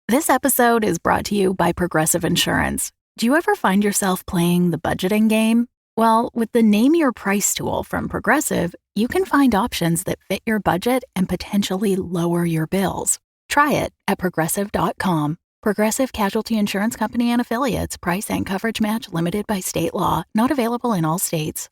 This episode is brought to you by Progressive Insurance. Do you ever find yourself playing the budgeting game? Well, with the Name Your Price tool from Progressive, you can find options that fit your budget and potentially lower your bills. Try it at Progressive.com. Progressive Casualty Insurance Company and Affiliates. Price and coverage match limited by state law. Not available in all states.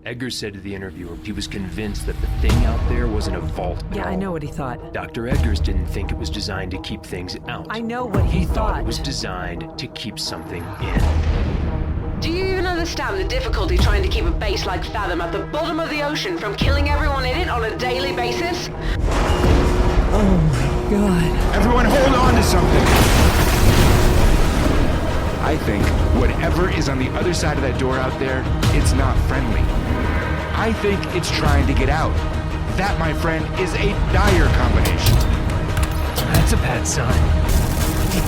Edgar said to the interviewer he was convinced that the thing out there wasn't a vault at all. I know what he thought. Dr. Edgars didn't think it was designed to keep things out. I know what he thought. It was designed to keep something in. Do you even understand the difficulty trying to keep a base like Fathom at the bottom of the ocean from killing everyone in it on a daily basis? Oh my god. Everyone hold on to something. I think whatever is on the other side of that door out there, it's not friendly. I think it's trying to get out. That, my friend, is a dire combination. That's a bad sign.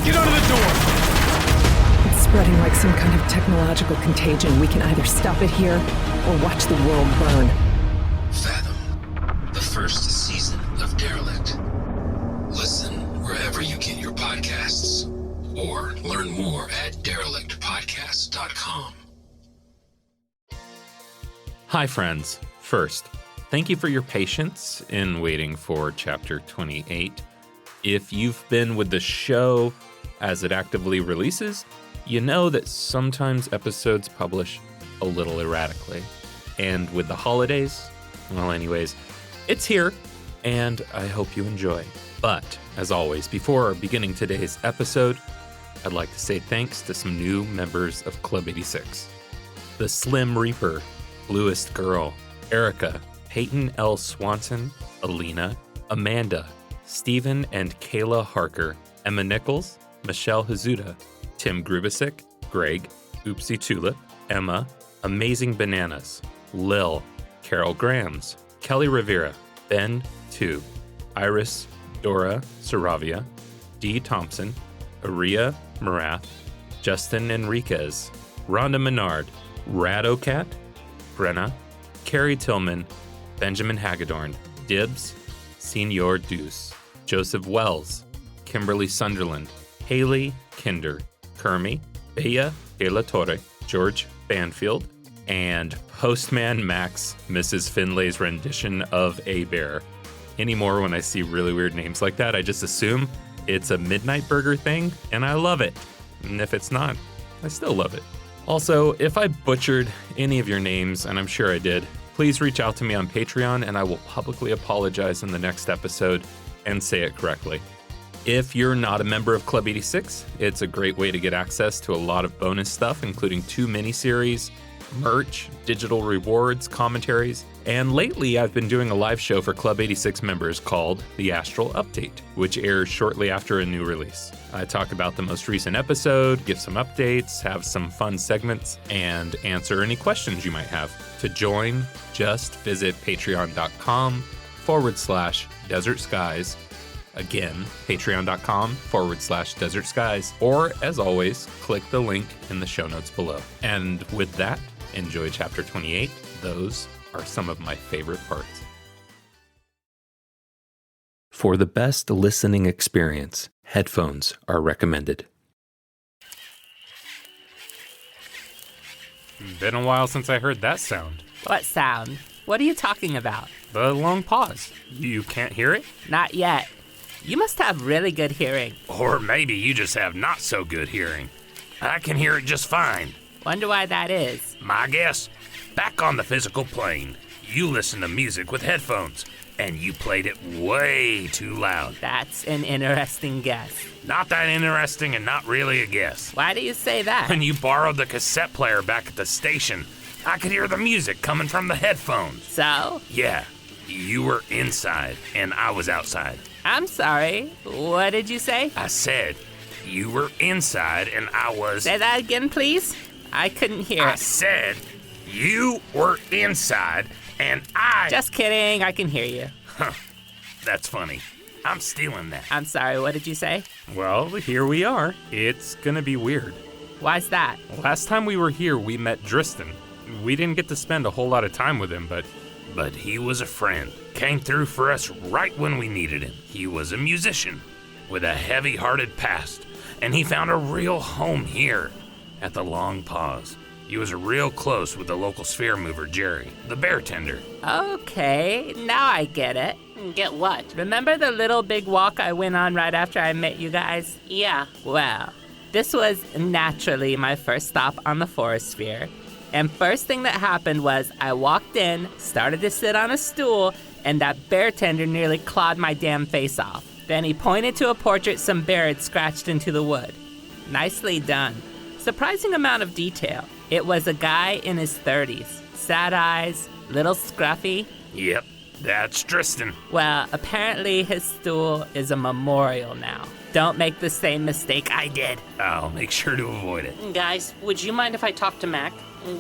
Get out of the door! It's spreading like some kind of technological contagion. We can either stop it here or watch the world burn. Fathom, the first season of Derelict. Listen wherever you get your podcasts, or learn more at derelictpodcast.com. Hi, friends. First, thank you for your patience in waiting for Chapter 28. If you've been with the show as it actively releases, you know that sometimes episodes publish a little erratically. And with the holidays, well, anyways, it's here, and I hope you enjoy. But, as always, before beginning today's episode, I'd like to say thanks to some new members of Club 86. The Slim Reaper, Bluest Girl, Erica, Peyton L. Swanson, Alina, Amanda, Stephen and Kayla Harker, Emma Nichols, Michelle Hazuda, Tim Grubasic, Greg, Oopsie Tulip, Emma, Amazing Bananas, Lil, Carol Grams, Kelly Rivera, Ben 2, Iris, Dora Saravia, Dee Thompson, Aria Marath, Justin Enriquez, Rhonda Menard, Radocat, Brenna, Carrie Tillman, Benjamin Hagedorn, Dibbs, Senor Deuce, Joseph Wells, Kimberly Sunderland, Haley Kinder, Kermie, Bea De La Torre, George Banfield, and Postman Max, Mrs. Finlay's rendition of A Bear. Anymore, when I see really weird names like that, I just assume it's a Midnight Burger thing, and I love it. And if it's not, I still love it. Also, if I butchered any of your names, and I'm sure I did, please reach out to me on Patreon and I will publicly apologize in the next episode and say it correctly. If you're not a member of Club 86, it's a great way to get access to a lot of bonus stuff, including 2 miniseries, merch, digital rewards, commentaries, and lately I've been doing a live show for Club 86 members called The Astral Update, which airs shortly after a new release. I talk about the most recent episode, give some updates, have some fun segments, and answer any questions you might have. To join, just visit patreon.com/Desert Skies. Again, patreon.com/Desert Skies, or as always, click the link in the show notes below. And with that, enjoy Chapter 28. Those are some of my favorite parts. For the best listening experience, headphones are recommended. Been a while since I heard that sound. What sound? What are you talking about? The long pause. You can't hear it? Not yet. You must have really good hearing. Or maybe you just have not so good hearing. I can hear it just fine. Wonder why that is. My guess, back on the physical plane, you listen to music with headphones, and you played it way too loud. That's an interesting guess. Not that interesting and not really a guess. Why do you say that? When you borrowed the cassette player back at the station, I could hear the music coming from the headphones. So? Yeah, you were inside and I was outside. I'm sorry, what did you say? I said you were inside and I was... Say that again, please? I couldn't hear. I said you were inside and I... Just kidding, I can hear you. Huh, that's funny. I'm stealing that. I'm sorry, what did you say? Well, here we are. It's gonna be weird. Why's that? Last time we were here, we met Dristan. We didn't get to spend a whole lot of time with him, but he was a friend. Came through for us right when we needed him. He was a musician. with a heavy-hearted past, and he found a real home here at the Long Paws. He was real close with the local sphere mover, Jerry, the bartender. Okay, now I get it. Get what? Remember the little big walk I went on right after I met you guys? Yeah. Well, this was naturally my first stop on the forest sphere. And first thing that happened was I walked in, started to sit on a stool, and that bartender nearly clawed my damn face off. Then he pointed to a portrait some bear had scratched into the wood. Nicely done. Surprising amount of detail. It was a guy in his 30s. Sad eyes, little scruffy. Yep, that's Tristan. Well, apparently his stool is a memorial now. Don't make the same mistake I did. I'll make sure to avoid it. Guys, would you mind if I talk to Mac?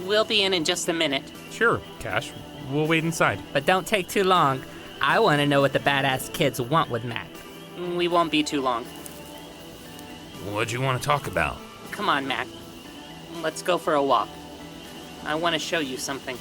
We'll be in just a minute. Sure, Cash. We'll wait inside. But don't take too long. I want to know what the badass kids want with Mac. We won't be too long. What'd you want to talk about? Come on, Mac. Let's go for a walk. I want to show you something.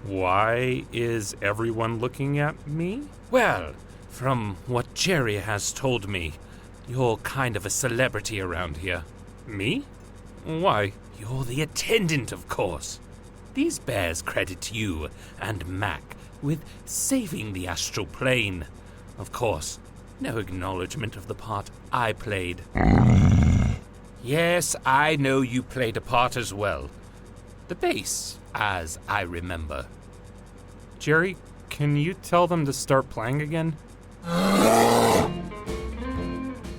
Why is everyone looking at me? Well, from what Jerry has told me, you're kind of a celebrity around here. Me? Why? You're the attendant, of course. These bears credit you and Mac with saving the Astral Plane. Of course, no acknowledgement of the part I played. Yes, I know you played a part as well. The bass, as I remember. Jerry, can you tell them to start playing again?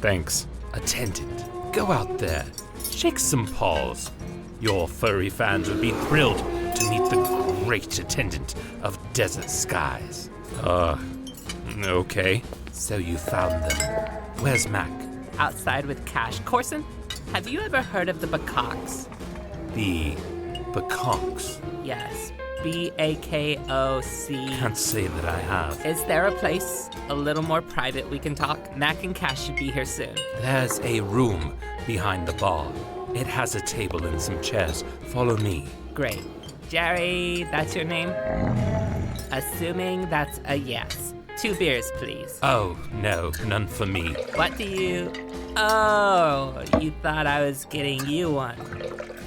Thanks. Attendant, go out there. Shake some paws. Your furry fans would be thrilled to meet the great attendant of desert skies. Okay. So you found them. Where's Mac? Outside with Cash. Corson, have you ever heard of the Bacox? The Bacox. Yes. B-A-K-O-C. Can't say that I have. Is there a place a little more private we can talk? Mac and Cash should be here soon. There's a room behind the bar. It has a table and some chairs. Follow me. Great. Jerry, that's your name? Assuming that's a yes. 2 beers, please. Oh, no, none for me. What do you... Oh, you thought I was getting you one.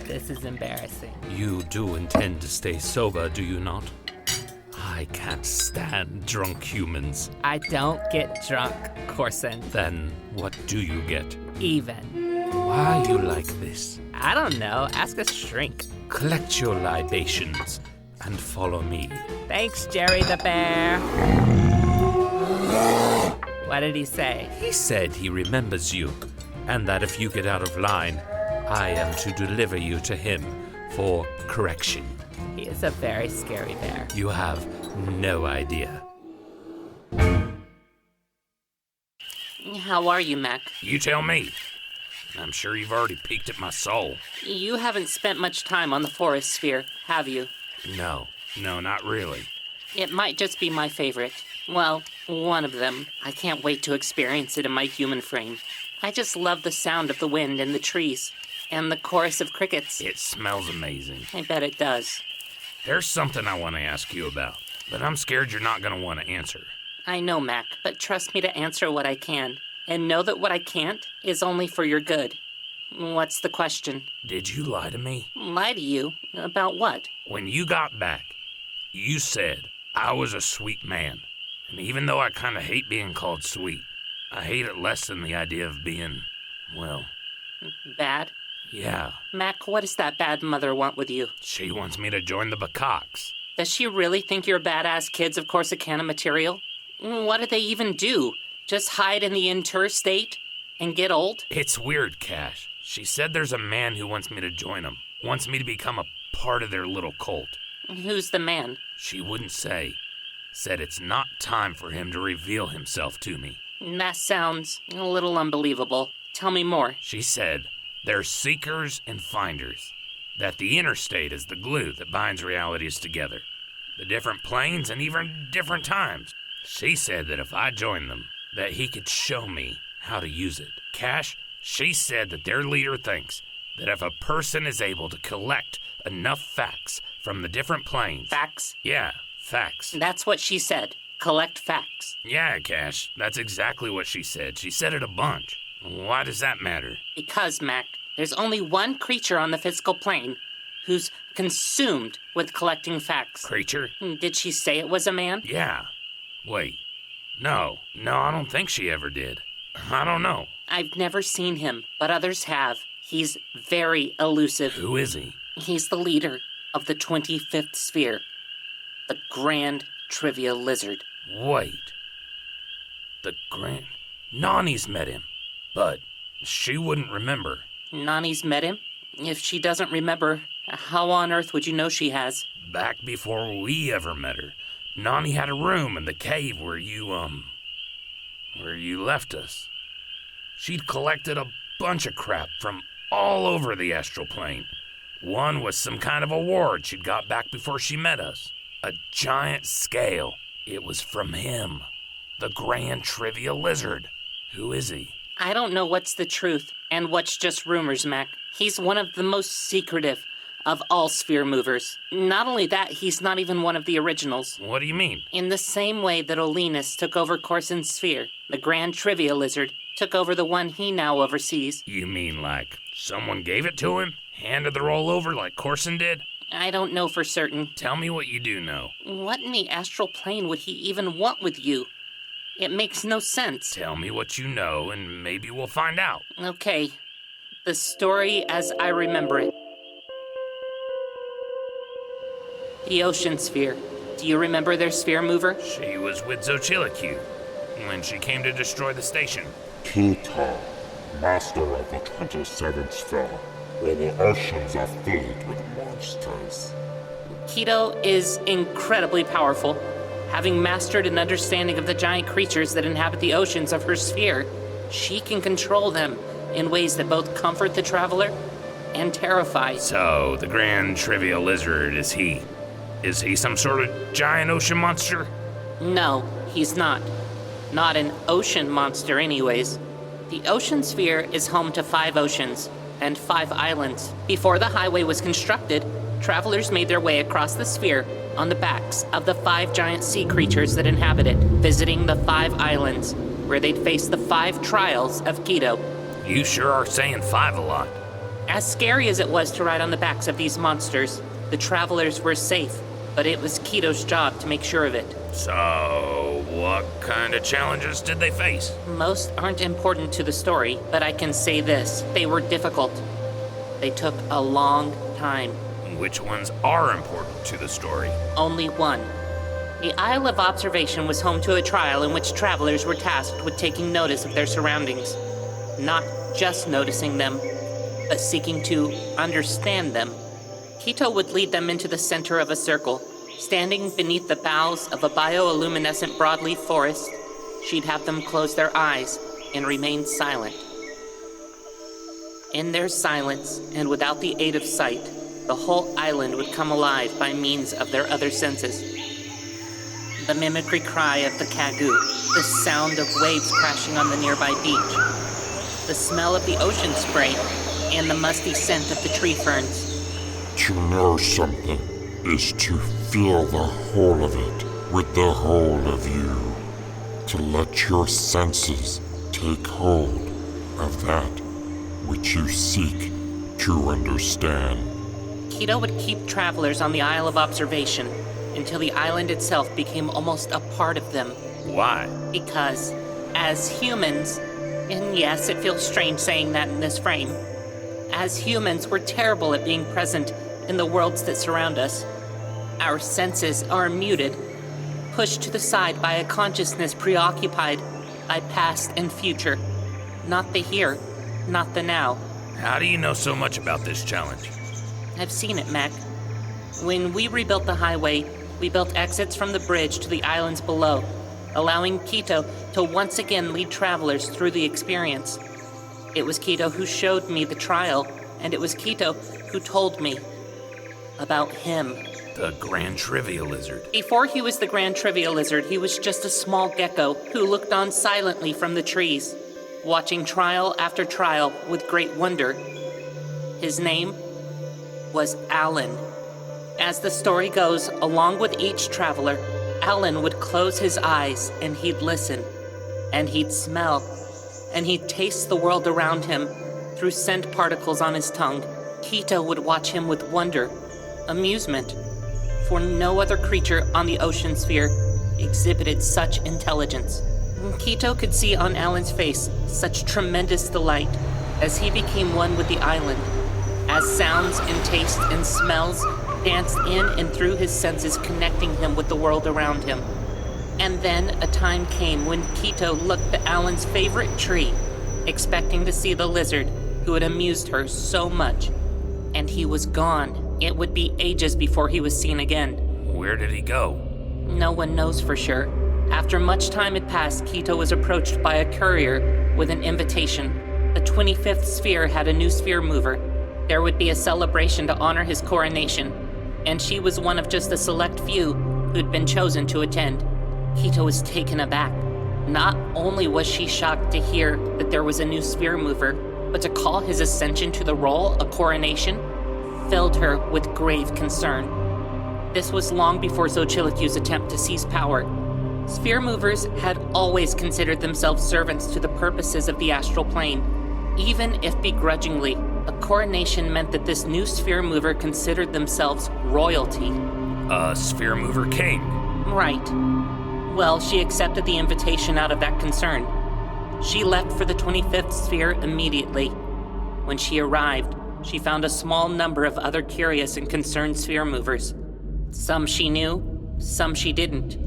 This is embarrassing. You do intend to stay sober, do you not? I can't stand drunk humans. I don't get drunk, Corson. Then what do you get? Even. Why you like this? I don't know. Ask a shrink. Collect your libations and follow me. Thanks, Jerry the bear. What did he say? He said he remembers you, and that if you get out of line, I am to deliver you to him for correction. He is a very scary bear. You have no idea. How are you, Mac? You tell me. I'm sure you've already peeked at my soul. You haven't spent much time on the forest sphere, have you? No, not really. It might just be my favorite. Well, one of them. I can't wait to experience it in my human frame. I just love the sound of the wind and the trees, and the chorus of crickets. It smells amazing. I bet it does. There's something I want to ask you about, but I'm scared you're not going to want to answer. I know, Mac, but trust me to answer what I can, and know that what I can't is only for your good. What's the question? Did you lie to me? Lie to you? About what? When you got back, you said I was a sweet man. And even though I kind of hate being called sweet, I hate it less than the idea of being, well... Bad? Yeah. Mac, what does that bad mother want with you? She wants me to join the Bacox. Does she really think you're badass kids of Corsicana material? What do they even do? Just hide in the interstate and get old? It's weird, Cash. She said there's a man who wants me to join him, wants me to become a part of their little cult. Who's the man? She wouldn't say. Said it's not time for him to reveal himself to me. That sounds a little unbelievable. Tell me more. She said they're seekers and finders, that the interstate is the glue that binds realities together, the different planes and even different times. She said that if I joined them, that he could show me how to use it. C.A.S.H, she said that their leader thinks that if a person is able to collect enough facts from the different planes... Facts? Yeah, facts. That's what she said. Collect facts. Yeah, C.A.S.H, that's exactly what she said. She said it a bunch. Why does that matter? Because, Mac, there's only one creature on the physical plane who's consumed with collecting facts. Creature? Did she say it was a man? Yeah. Wait. No, I don't think she ever did. I don't know. I've never seen him, but others have. He's very elusive. Who is he? He's the leader of the 25th sphere. The Grand Trivia Lizard. Wait. The Grand... Nani's met him, but she wouldn't remember. Nani's met him? If she doesn't remember, how on earth would you know she has? Back before we ever met her, Nani had a room in the cave where you left us. She'd collected a bunch of crap from all over the Astral Plane. One was some kind of award she'd got back before she met us. A giant scale. It was from him. The Grand Trivia Lizard. Who is he? I don't know what's the truth and what's just rumors, Mac. He's one of the most secretive of all sphere movers. Not only that, he's not even one of the originals. What do you mean? In the same way that Olinus took over Corson's sphere, the Grand Trivia Lizard took over the one he now oversees. You mean like someone gave it to him? Handed the roll over like Corson did? I don't know for certain. Tell me what you do know. What in the Astral Plane would he even want with you? It makes no sense. Tell me what you know, and maybe we'll find out. Okay. The story as I remember it. The Ocean Sphere. Do you remember their sphere mover? She was with Xochitl when she came to destroy the station. Kita, master of the 27th sphere, where the oceans are filled with monsters. Keto is incredibly powerful. Having mastered an understanding of the giant creatures that inhabit the oceans of her sphere, she can control them in ways that both comfort the traveler and terrify. So, the Grand Trivia Lizard, is he some sort of giant ocean monster? No, he's not. Not an ocean monster anyways. The Ocean Sphere is home to 5 oceans and 5 islands. Before the highway was constructed, travelers made their way across the sphere on the backs of the 5 giant sea creatures that inhabit it, visiting the 5 islands, where they'd face the 5 trials of Keto. You sure are saying 5 a lot. As scary as it was to ride on the backs of these monsters, the travelers were safe, but it was Keto's job to make sure of it. So, what kind of challenges did they face? Most aren't important to the story, but I can say this. They were difficult. They took a long time. Which ones are important to the story? Only one. The Isle of Observation was home to a trial in which travelers were tasked with taking notice of their surroundings. Not just noticing them, but seeking to understand them. Keto would lead them into the center of a circle. Standing beneath the boughs of a bioluminescent broadleaf forest, she'd have them close their eyes and remain silent. In their silence, and without the aid of sight, the whole island would come alive by means of their other senses. The mimicry cry of the Kagu, the sound of waves crashing on the nearby beach, the smell of the ocean spray, and the musty scent of the tree ferns. To know something is to feel the whole of it with the whole of you. To let your senses take hold of that which you seek to understand. Keto would keep travelers on the Isle of Observation until the island itself became almost a part of them. Why? Because, as humans, and yes, it feels strange saying that in this frame, as humans, we're terrible at being present in the worlds that surround us. Our senses are muted, pushed to the side by a consciousness preoccupied by past and future. Not the here, not the now, How do you know so much about this challenge? I've seen it, Mac. When we rebuilt the highway, we built exits from the bridge to the islands below, allowing Quito to once again lead travelers through the experience. It was Quito who showed me the trial, and it was Quito who told me about him. The Grand Trivia Lizard. Before he was the Grand Trivia Lizard, he was just a small gecko who looked on silently from the trees, watching trial after trial with great wonder. His name was Alan. As the story goes, along with each traveler, Alan would close his eyes and he'd listen, and he'd smell, and he'd taste the world around him through scent particles on his tongue. Quito would watch him with wonder, amusement, for no other creature on the ocean sphere exhibited such intelligence. Quito could see on Alan's face such tremendous delight as he became one with the island, as sounds and tastes and smells danced in and through his senses, connecting him with the world around him. And then a time came when Quito looked at Alan's favorite tree, expecting to see the lizard who had amused her so much. And he was gone. It would be ages before he was seen again. Where did he go? No one knows for sure. After much time had passed, Quito was approached by a courier with an invitation. The 25th sphere had a new sphere mover. There would be a celebration to honor his coronation, and she was one of just a select few who'd been chosen to attend. Quito was taken aback. Not only was she shocked to hear that there was a new sphere mover, but to call his ascension to the role a coronation filled her with grave concern. This was long before Xochitlcu's attempt to seize power. Sphere movers had always considered themselves servants to the purposes of the Astral Plane. Even if begrudgingly, a coronation meant that this new sphere mover considered themselves royalty. A sphere mover king. Right. Well, she accepted the invitation out of that concern. She left for the 25th sphere immediately. When she arrived, she found a small number of other curious and concerned sphere movers. Some she knew, some she didn't.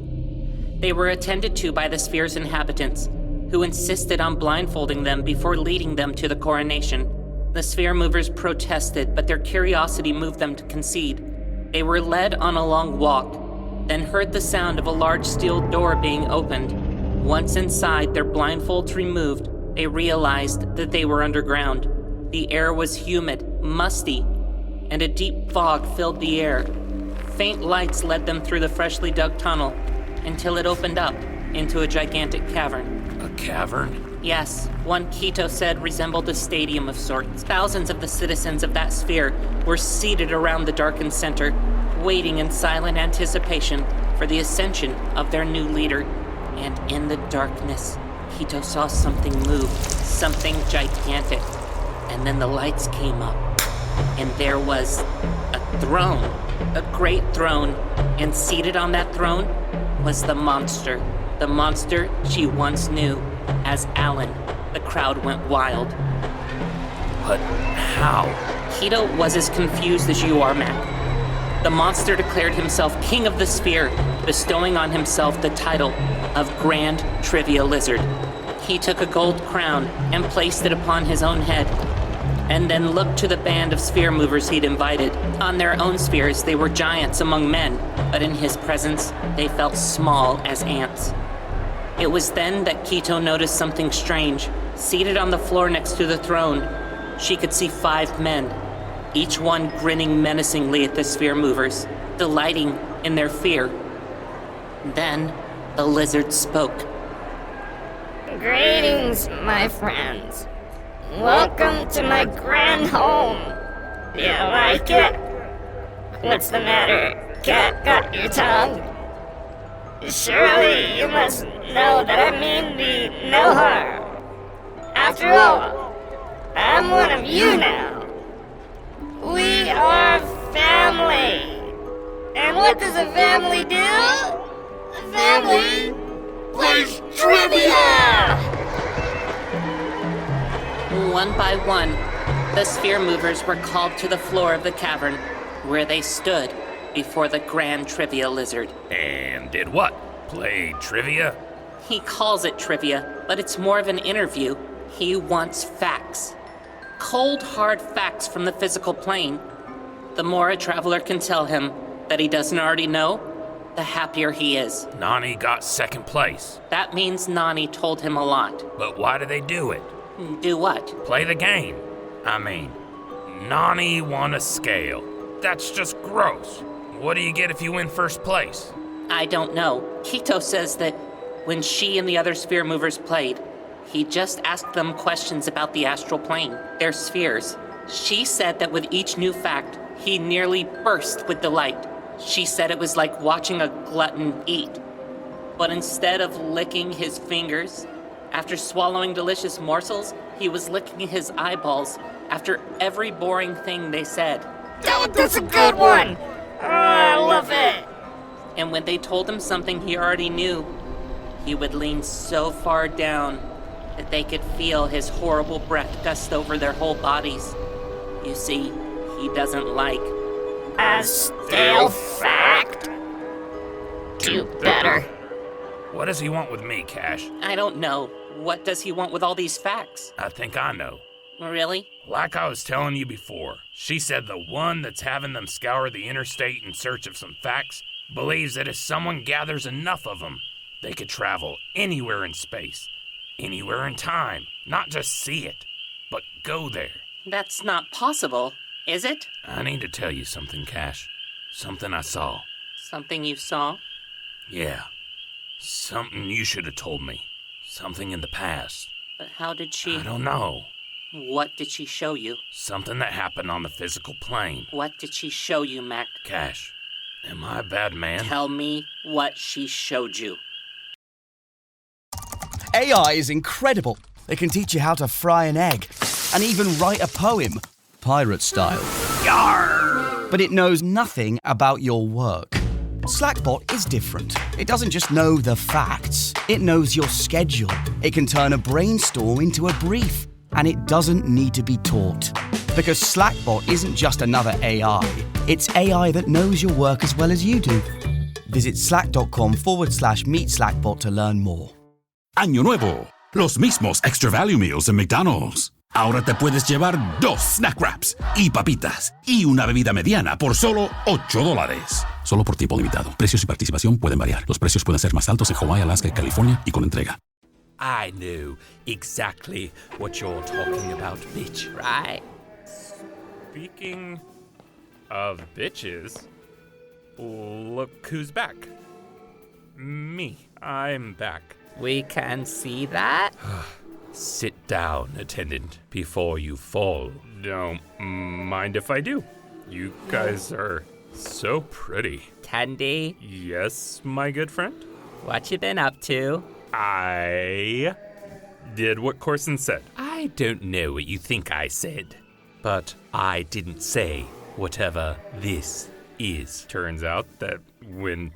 They were attended to by the sphere's inhabitants, who insisted on blindfolding them before leading them to the coronation. The sphere movers protested, but their curiosity moved them to concede. They were led on a long walk, then heard the sound of a large steel door being opened. Once inside, their blindfolds removed, they realized that they were underground. The air was humid, musty, and a deep fog filled the air. Faint lights led them through the freshly dug tunnel until it opened up into a gigantic cavern. A cavern? Yes, one Quito said resembled a stadium of sorts. Thousands of the citizens of that sphere were seated around the darkened center, waiting in silent anticipation for the ascension of their new leader. And in the darkness, Quito saw something move, something gigantic. And then the lights came up, and there was a throne, a great throne, and seated on that throne was the monster she once knew as Alan. The crowd went wild. But how? Quito was as confused as you are, Mac. The monster declared himself king of the sphere, bestowing on himself the title of Grand Trivia Lizard. He took a gold crown and placed it upon his own head, and then looked to the band of sphere movers he'd invited. On their own spheres, they were giants among men, but in his presence, they felt small as ants. It was then that Quito noticed something strange. Seated on the floor next to the throne, she could see 5 men, each one grinning menacingly at the sphere movers, delighting in their fear. Then, the lizard spoke. Greetings, my friends. Welcome to my grand home. Do you like it? What's the matter? Cat got your tongue? Surely you must know that I mean thee no harm. After all, I'm one of you now. We are family. And what does a family do? A family plays trivia! One by one, the sphere movers were called to the floor of the cavern, where they stood before the Grand Trivia Lizard. And did what? Play trivia? He calls it trivia, but it's more of an interview. He wants facts. cold, hard facts from the physical plane. The more a traveler can tell him that he doesn't already know, the happier he is. Nani got second place. That means Nani told him a lot. But why do they do it? Do what? Play the game. I mean, Nani won a scale. That's just gross. What do you get if you win first place? I don't know. Kito says that when she and the other sphere movers played, he just asked them questions about the astral plane, their spheres. She said that with each new fact, he nearly burst with delight. She said it was like watching a glutton eat. But instead of licking his fingers, after swallowing delicious morsels, he was licking his eyeballs after every boring thing they said. That's a good one! Oh, I love it! And when they told him something he already knew, he would lean so far down that they could feel his horrible breath gust over their whole bodies. You see, he doesn't like a stale fact. Do better. What does he want with me, C.A.S.H? I don't know. What does he want with all these facts? I think I know. Really? Like I was telling you before, she said the one that's having them scour the interstate in search of some facts believes that if someone gathers enough of them, they could travel anywhere in space, anywhere in time, not just see it, but go there. That's not possible, is it? I need to tell you something, C.A.S.H. Something I saw. Something you saw? Yeah. Something you should have told me. Something in the past. But how did she... I don't know. What did she show you? Something that happened on the physical plane. What did she show you, Mac? C.A.S.H, am I a bad man? Tell me what she showed you. AI is incredible. It can teach you how to fry an egg and even write a poem, pirate style. Yarr! But it knows nothing about your work. Slackbot is different. It doesn't just know the facts. It knows your schedule. It can turn a brainstorm into a brief. And it doesn't need to be taught. Because Slackbot isn't just another AI. It's AI that knows your work as well as you do. Visit slack.com/meet Slackbot to learn more. Año nuevo. Los mismos Extra Value Meals en McDonald's. Ahora te puedes llevar 2 snack wraps y papitas y una bebida mediana por solo $8. Solo por tiempo limitado. Precios y participación pueden variar. Los precios pueden ser más altos en Hawái, Alaska y California y con entrega. I knew exactly what you're talking about, bitch. Right. Speaking of bitches, look who's back. Me. I'm back. We can see that? Sit down, attendant, before you fall. Don't mind if I do. You guys are so pretty. Tendy? Yes, my good friend? What you been up to? I did what Corson said. I don't know what you think I said, but I didn't say whatever this is. Turns out that when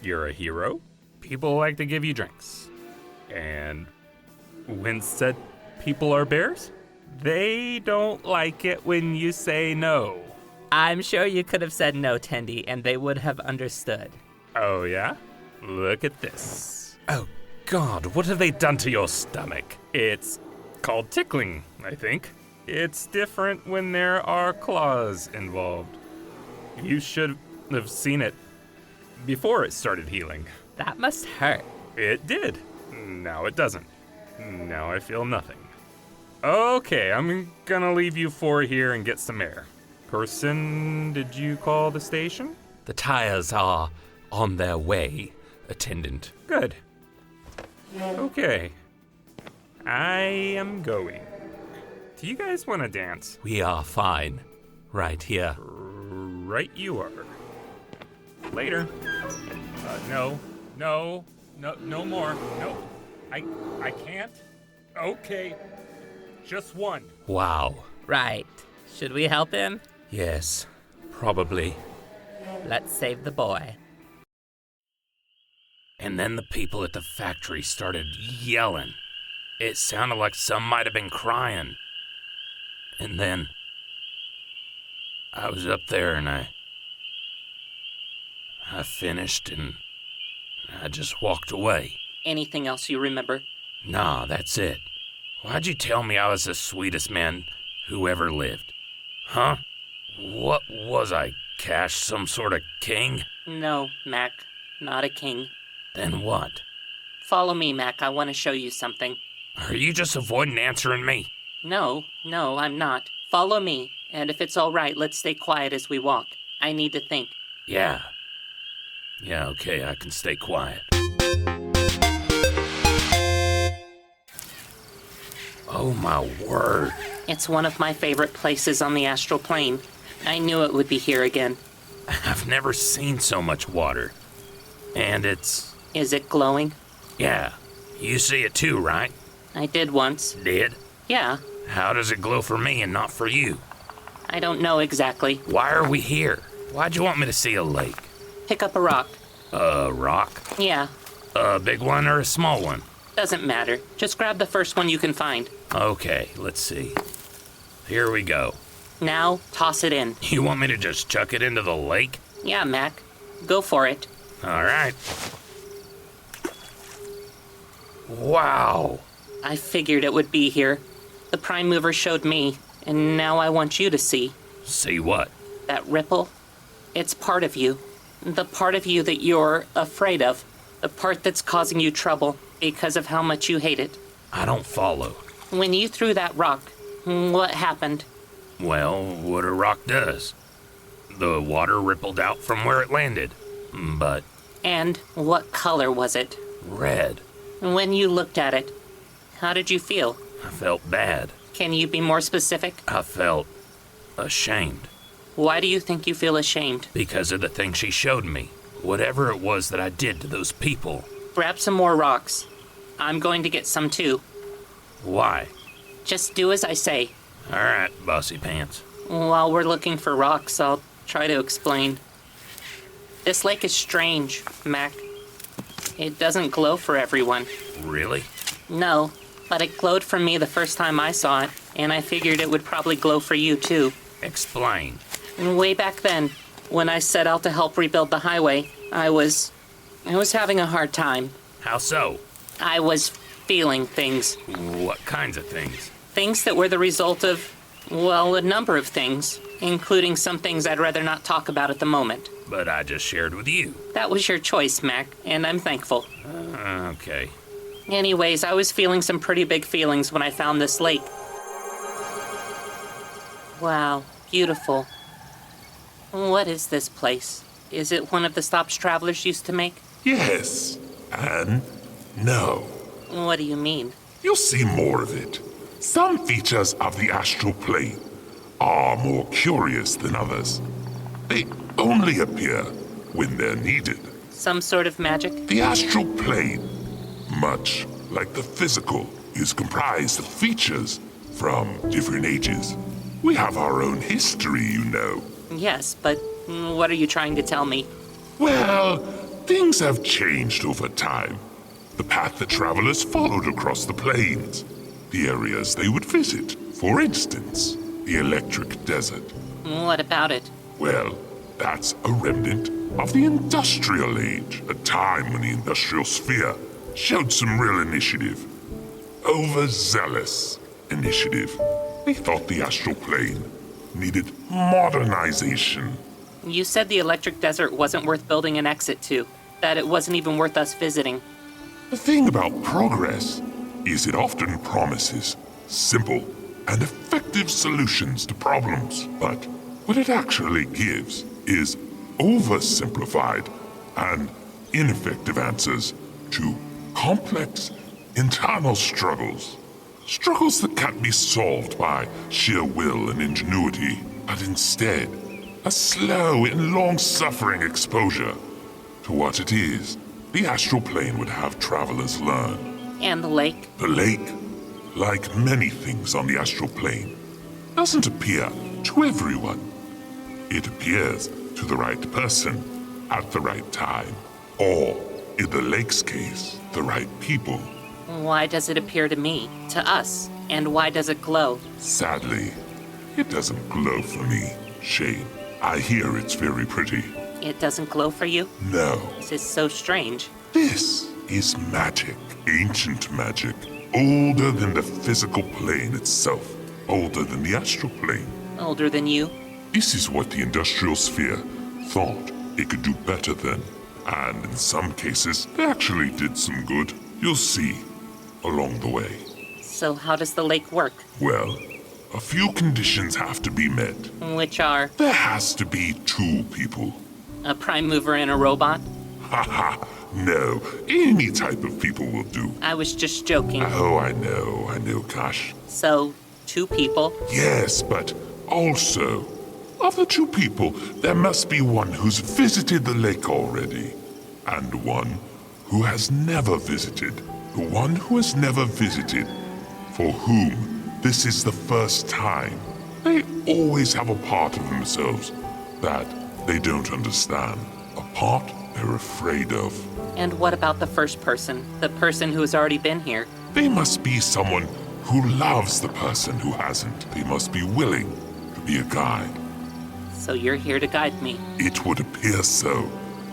you're a hero, people like to give you drinks. And when said people are bears, they don't like it when you say no. I'm sure you could have said no, Tendy, and they would have understood. Oh, yeah? Look at this. Oh, God, what have they done to your stomach? It's called tickling, I think. It's different when there are claws involved. You should have seen it before it started healing. That must hurt. It did. Now it doesn't. Now I feel nothing. Okay, I'm gonna leave you 4 here and get some air. Corson, did you call the station? The tires are on their way, attendant. Good. Okay. I am going. Do you guys want to dance? We are fine. Right here. Right you are. Later. No more. No. I can't. Okay. Just one. Wow. Right. Should we help him? Yes, probably. Let's save the boy. And then the people at the factory started yelling. It sounded like some might have been crying. And then I was up there and I finished and I just walked away. Anything else you remember? Nah, that's it. Why'd you tell me I was the sweetest man whoever lived. Huh? What was I, C.A.S.H, some sort of king? No, Mac, not a king. Then what? Follow me, Mac. I want to show you something. Are you just avoiding answering me? No, I'm not. Follow me, and if it's all right, let's stay quiet as we walk. I need to think. Yeah. Yeah, okay, I can stay quiet. Oh my word. It's one of my favorite places on the Astral Plane. I knew it would be here again. I've never seen so much water. And it's... Is it glowing? Yeah. You see it too, right? I did once. Did? Yeah. How does it glow for me and not for you? I don't know exactly. Why are we here? Why'd you want me to see a lake? Pick up a rock. A rock? Yeah. A big one or a small one? Doesn't matter. Just grab the first one you can find. Okay, let's see. Here we go. Now, toss it in. You want me to just chuck it into the lake? Yeah, Mac. Go for it. All right. Wow. I figured it would be here. The Prime Mover showed me, and now I want you to see. See what? That ripple? It's part of you. The part of you that you're afraid of. The part that's causing you trouble because of how much you hate it. I don't follow. When you threw that rock, what happened? Well, what a rock does. The water rippled out from where it landed. But... And what color was it? Red. When you looked at it, how did you feel? I felt bad. Can you be more specific? I felt ashamed. Why do you think you feel ashamed? Because of the thing she showed me. Whatever it was that I did to those people. Grab some more rocks. I'm going to get some too. Why? Just do as I say. All right, bossy pants. While we're looking for rocks, I'll try to explain. This lake is strange, Mac. It doesn't glow for everyone. Really? No, but it glowed for me the first time I saw it, and I figured it would probably glow for you too. Explain. Way back then, when I set out to help rebuild the highway, I was having a hard time. How so? I was feeling things. What kinds of things? Things that were the result of, well, a number of things, including some things I'd rather not talk about at the moment. But I just shared with you. That was your choice, Mac, and I'm thankful. Okay. Anyways, I was feeling some pretty big feelings when I found this lake. Wow, beautiful. What is this place? Is it one of the stops travelers used to make? Yes, and no. What do you mean? You'll see more of it. Some features of the Astral Plane are more curious than others. They only appear when they're needed. Some sort of magic? The Astral Plane, much like the physical, is comprised of features from different ages. We have our own history, you know. Yes, but what are you trying to tell me? Well, things have changed over time. The path that travelers followed across the plains. The areas they would visit. For instance, the electric desert. What about it? Well, that's a remnant of the Industrial Age, a time when the industrial sphere showed some real initiative. Overzealous initiative. They thought the Astral Plane needed modernization. You said the electric desert wasn't worth building an exit to, that it wasn't even worth us visiting. The thing about progress is it often promises simple and effective solutions to problems, but what it actually gives is oversimplified and ineffective answers to complex internal struggles. Struggles that can't be solved by sheer will and ingenuity, but instead a slow and long-suffering exposure to what it is the Astral Plane would have travelers learn. And the lake? The lake, like many things on the Astral Plane, doesn't appear to everyone. It appears to the right person at the right time, or, in the lake's case, the right people. Why does it appear to me, to us, and why does it glow? Sadly, it doesn't glow for me, Shane. I hear it's very pretty. It doesn't glow for you? No. This is so strange. This is magic, ancient magic, older than the physical plane itself. older than the Astral Plane. Older than you? This is what the industrial sphere thought it could do better than. And in some cases, they actually did some good. You'll see along the way. So how does the lake work? Well, a few conditions have to be met. Which are? There has to be 2 people. A prime mover and a robot? Haha, no. Any type of people will do. I was just joking. Oh, I know, Cash. So, 2 people? Yes, but also, of the 2 people, there must be one who's visited the lake already, and one who has never visited. The one who has never visited, for whom this is the first time. They always have a part of themselves that they don't understand, a part they're afraid of. And what about the first person? The person who has already been here? They must be someone who loves the person who hasn't. They must be willing to be a guide. So you're here to guide me? It would appear so.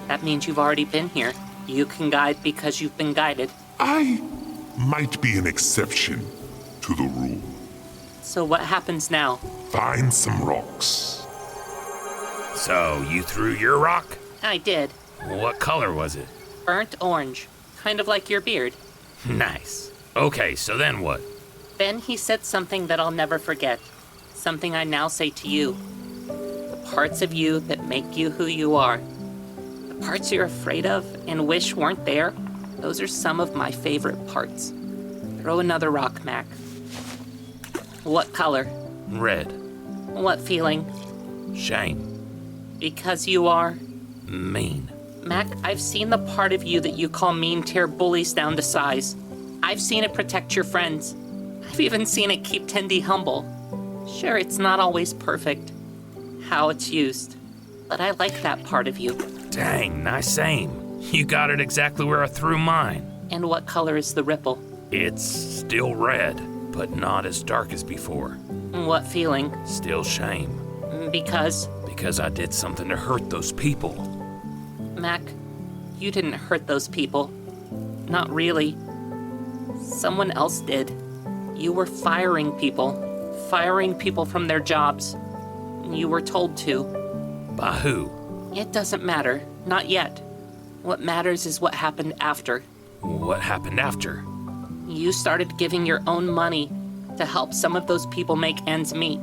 That means you've already been here. You can guide because you've been guided. I might be an exception to the rule. So what happens now? Find some rocks. So, you threw your rock? I did. What color was it? Burnt orange. Kind of like your beard. Nice. Okay, so then what? Then he said something that I'll never forget. Something I now say to you. The parts of you that make you who you are. The parts you're afraid of and wish weren't there. Those are some of my favorite parts. Throw another rock, Mac. What color? Red. What feeling? Shame. Because you are? Mean. Mac, I've seen the part of you that you call mean tear bullies down to size. I've seen it protect your friends. I've even seen it keep Tendy humble. Sure, it's not always perfect, how it's used, but I like that part of you. Dang, nice aim. You got it exactly where I threw mine. And what color is the ripple? It's still red, but not as dark as before. What feeling? Still shame. Because? Because I did something to hurt those people. Mac, you didn't hurt those people. Not really. Someone else did. You were firing people from their jobs. You were told to. By who? It doesn't matter. Not yet. What matters is what happened after. What happened after? You started giving your own money to help some of those people make ends meet,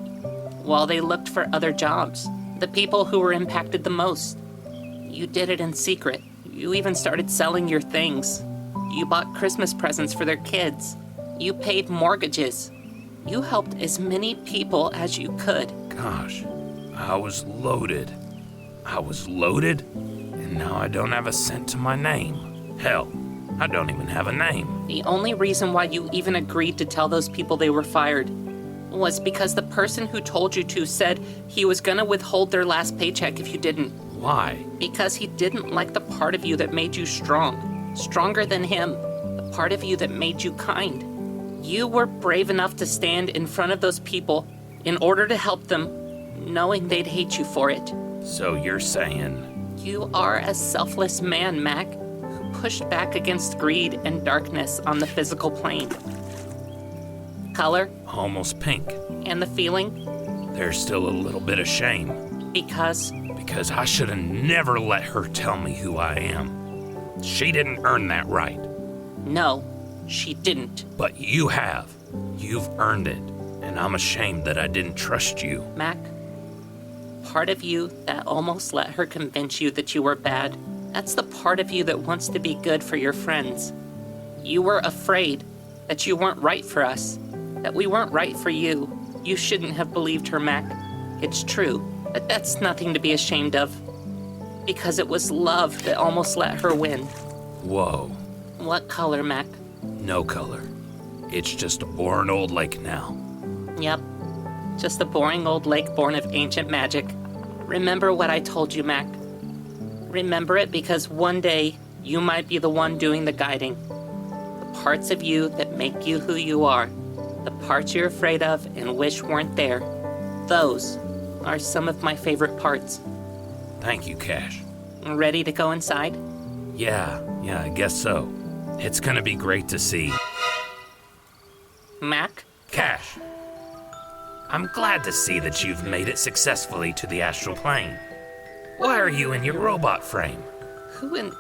while they looked for other jobs. The people who were impacted the most. You did it in secret. You even started selling your things. You bought Christmas presents for their kids. You paid mortgages. You helped as many people as you could. Gosh, I was loaded. And now I don't have a cent to my name. Hell, I don't even have a name. The only reason why you even agreed to tell those people they were fired was because the person who told you to said he was gonna withhold their last paycheck if you didn't. Why? Because he didn't like the part of you that made you strong. Stronger than him. The part of you that made you kind. You were brave enough to stand in front of those people in order to help them, knowing they'd hate you for it. So you're saying... You are a selfless man, Mac, who pushed back against greed and darkness on the physical plane. Color? Almost pink. And the feeling? There's still a little bit of shame. Because? Because I should have never let her tell me who I am. She didn't earn that right. No, she didn't. But you have. You've earned it. And I'm ashamed that I didn't trust you. Mac, part of you that almost let her convince you that you were bad, that's the part of you that wants to be good for your friends. You were afraid that you weren't right for us, that we weren't right for you. You shouldn't have believed her, Mac. It's true, but that's nothing to be ashamed of. Because it was love that almost let her win. Whoa. What color, Mac? No color. It's just a boring old lake now. Yep. Just a boring old lake born of ancient magic. Remember what I told you, Mac. Remember it because one day you might be the one doing the guiding. The parts of you that make you who you are. The parts you're afraid of and wish weren't there. Those are some of my favorite parts. Thank you, C.A.S.H. Ready to go inside? Yeah, I guess so. It's gonna be great to see. Mac? C.A.S.H. I'm glad to see that you've made it successfully to the Astral Plane. Why are you in your robot frame? Who in...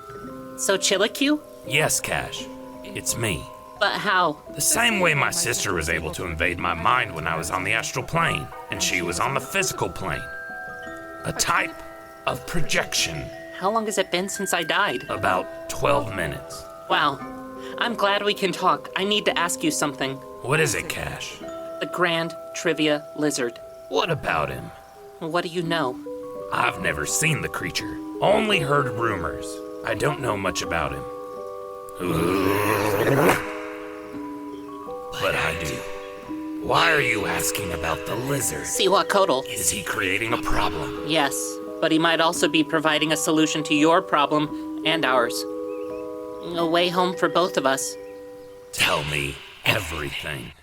So Chilique? Yes, C.A.S.H. It's me. But how? The same way my sister was able to invade my mind when I was on the Astral Plane, and she was on the physical plane. A type of projection. How long has it been since I died? About 12 minutes. Wow. I'm glad we can talk. I need to ask you something. What is it, C.A.S.H.? The Grand Trivia Lizard. What about him? What do you know? I've never seen the creature. Only heard rumors. I don't know much about him. But I do. Why are you asking about the lizard? C.A.H. Is he creating a problem? Yes, but he might also be providing a solution to your problem and ours. A way home for both of us. Tell me everything.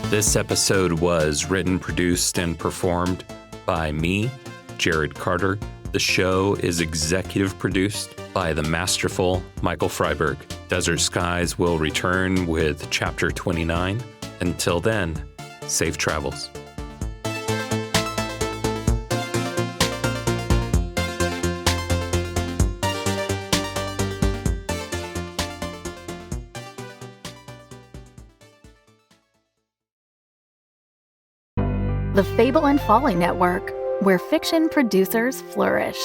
This episode was written, produced, and performed by me, Jared Carter. The show is executive produced by the masterful Michael Freiberg. Desert Skies will return with Chapter 29. Until then, safe travels. The Fable and Folly Network, where fiction producers flourish.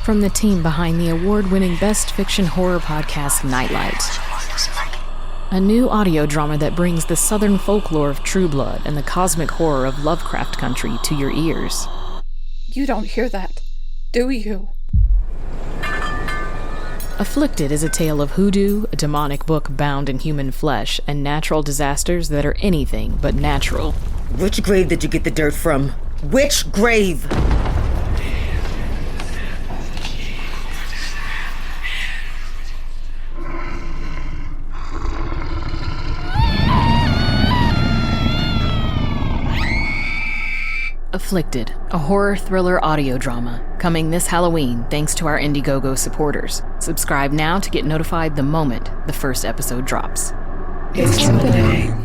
From the team behind the award-winning Best Fiction Horror podcast, Nightlight. A new audio drama that brings the southern folklore of True Blood and the cosmic horror of Lovecraft Country to your ears. You don't hear that, do you? Afflicted is a tale of hoodoo, a demonic book bound in human flesh, and natural disasters that are anything but natural. Which grave did you get the dirt from? Which grave? Afflicted, a horror thriller audio drama, coming this Halloween thanks to our Indiegogo supporters. Subscribe now to get notified the moment the first episode drops. It's happening.